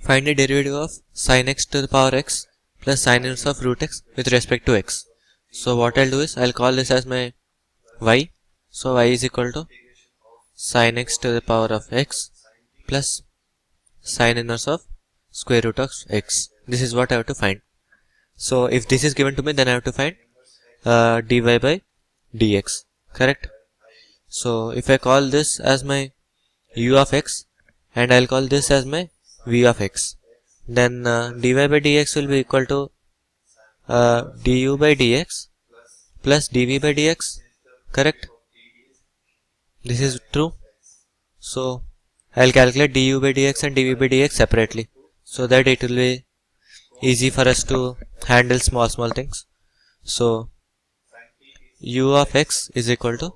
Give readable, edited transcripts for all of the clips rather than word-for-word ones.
Find the derivative of sin x to the power x plus sin inverse of root x with respect to x. So what I'll do is I'll call this as my y. So y is equal to sin x to the power of x plus sin inverse of square root of x. This is what I have to find. So if this is given to me, then I have to find dy by dx, correct? So if I call this as my u of x and I'll call this as my v of x, then dy by dx will be equal to du by dx plus dv by dx, correct? This is true. So I'll calculate du by dx and dv by dx separately so that it will be easy for us to handle small things. So u of x is equal to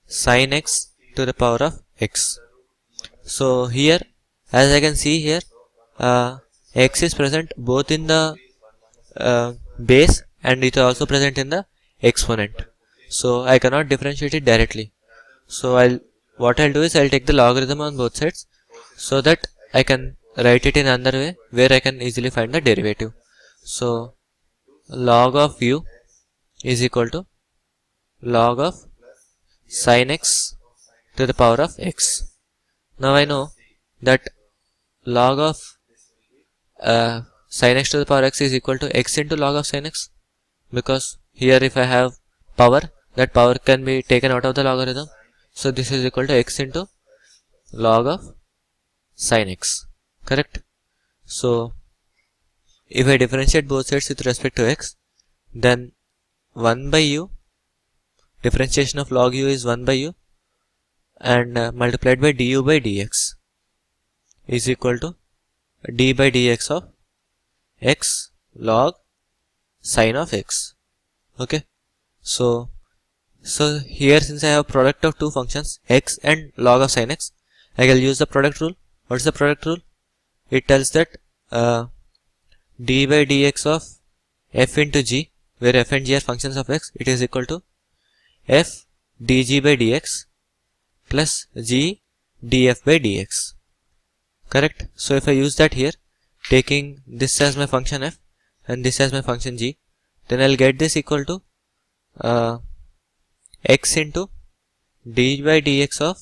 sin x to the power of x. So here, as I can see here, x is present both in the base and it is also present in the exponent. So I cannot differentiate it directly. So what I'll do is I'll take the logarithm on both sides so that I can write it in another way where I can easily find the derivative. So log of u is equal to log of sin x to the power of x. Now I know that log of sin x to the power x is equal to x into log of sin x, because here if I have power, that power can be taken out of the logarithm. So this is equal to x into log of sin x, correct? So if I differentiate both sides with respect to x, then 1 by u, differentiation of log u is 1 by u, and multiplied by du by dx is equal to d by dx of x log sin of x. Okay, so here, since I have product of two functions x and log of sin x, I will use the product rule. What is the product rule? It tells that d by dx of f into g, where f and g are functions of x, it is equal to f dg by dx plus g df by dx, correct? So if I use that here, taking this as my function f and this as my function g, then I'll get this equal to x into d by dx of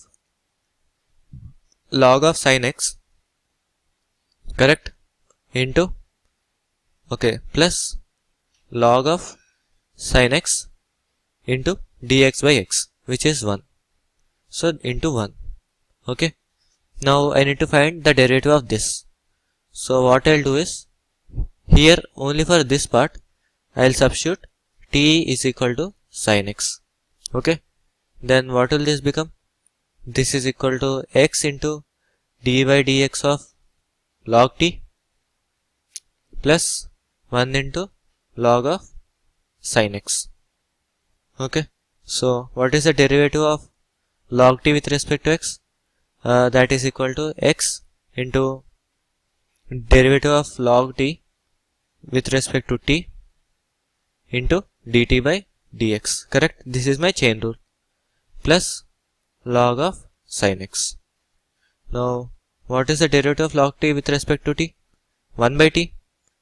log of sin x, correct, into plus log of sin x into dx by x, which is 1. So into 1. Okay, now I need to find the derivative of this. So what I'll do is, here only for this part I'll substitute t is equal to sin x. Okay, then what will this become? This is equal to x into d by dx of log t plus 1 into log of sin x. Okay, so what is the derivative of log t with respect to x? That is equal to x into derivative of log t with respect to t into dt by dx, correct? This is my chain rule, plus log of sin x. Now what is the derivative of log t with respect to t? 1 by t.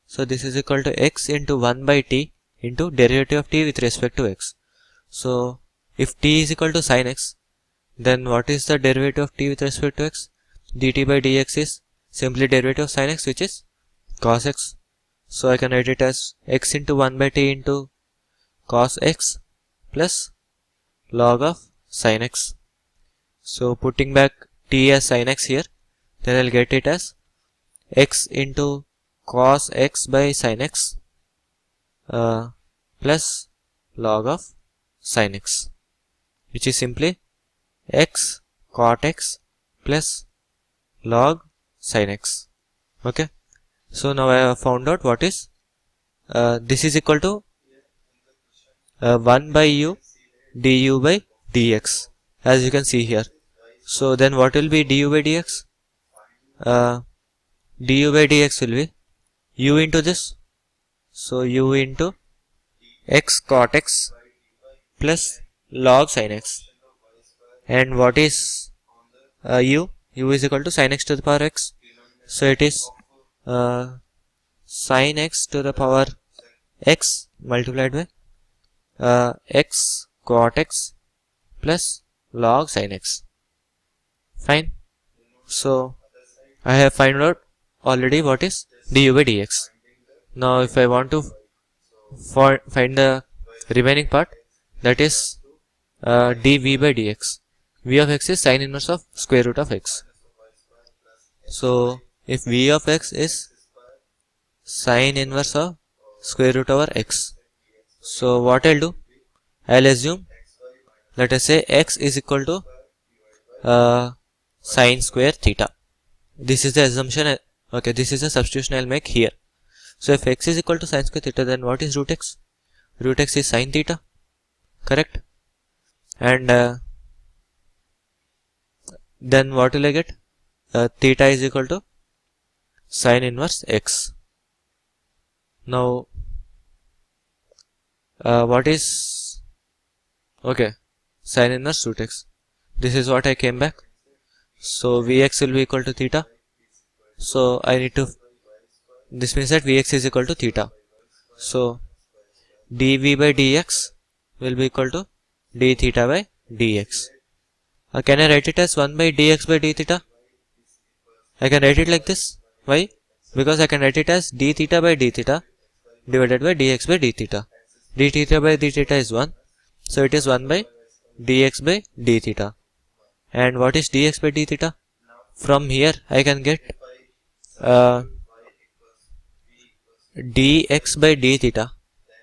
So this is equal to x into 1 by t into derivative of t with respect to x. So if t is equal to sin x, then what is the derivative of t with respect to x? dt by dx is simply derivative of sin x, which is cos x. So I can write it as x into 1 by t into cos x plus log of sin x. So putting back t as sin x here, then I'll get it as x into cos x by sin x plus log of sin x, which is simply x cot x plus log sin x. Okay, so now I have found out what is this is equal to 1 by u du by dx, as you can see here. So then what will be du by dx? Du by dx will be u into this, so u into x cot x plus log sin x. And what is u? U is equal to sin x to the power x, so it is sin x to the power x multiplied by x cot x plus log sin x. Fine. So I have found out already what is du by dx. Now if I want to find the remaining part, that is dv by dx. V of x is sin inverse of square root of x. So if v of x is sin inverse of square root over x, so what I'll do, I'll assume, let us say x is equal to sin square theta. This is the assumption. Okay, this is the substitution I'll make here. So if x is equal to sin square theta, then what is root x? Root x is sin theta, correct? And then what will I get? Theta is equal to sin inverse x. Now what is, okay, sin inverse root x. This is what I came back. So Vx will be equal to theta. So I need to, this means that Vx is equal to theta. So dv by dx will be equal to d theta by dx. Can I write it as 1 by dx by d theta? I can write it like this. Why? Because I can write it as d theta by d theta divided by dx by d theta. D theta by d theta is 1. So it is 1 by dx by d theta. And what is dx by d theta? From here I can get dx by d theta.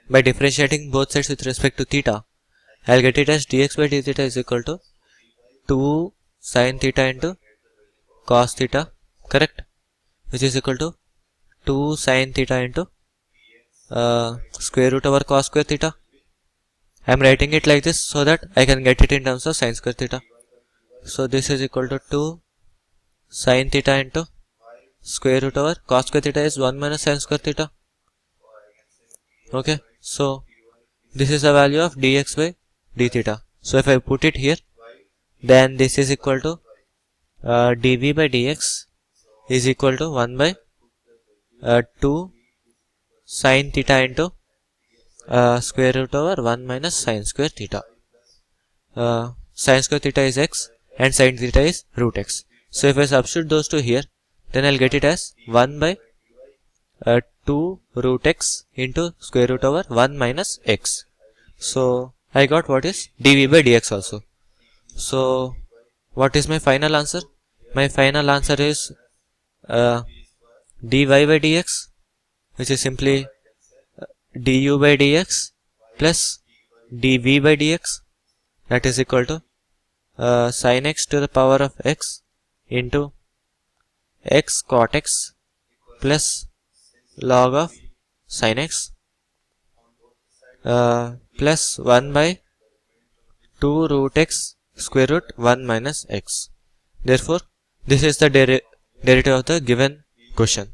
By differentiating both sides with respect to theta, I'll get it as dx by d theta is equal to 2 sin theta into cos theta, correct? Which is equal to 2 sin theta into square root over cos square theta. I am writing it like this so that I can get it in terms of sin square theta. So this is equal to 2 sin theta into square root over cos square theta is 1 minus sin square theta. Okay, so this is the value of dx by d theta. So if I put it here, then this is equal to dv by dx is equal to 1 by 2 sin theta into square root over 1 minus sin square theta. Sin square theta is x and sin theta is root x. So if I substitute those two here, then I'll get it as 1 by 2 root x into square root over 1 minus x. So I got what is dv by dx also. So what is my final answer? My final answer is dy by dx, which is simply du by dx plus dv by dx, that is equal to sin x to the power of x into x cot x plus log of sin x plus 1 by 2 root x square root 1 minus x. Therefore, this is the derivative of the given question.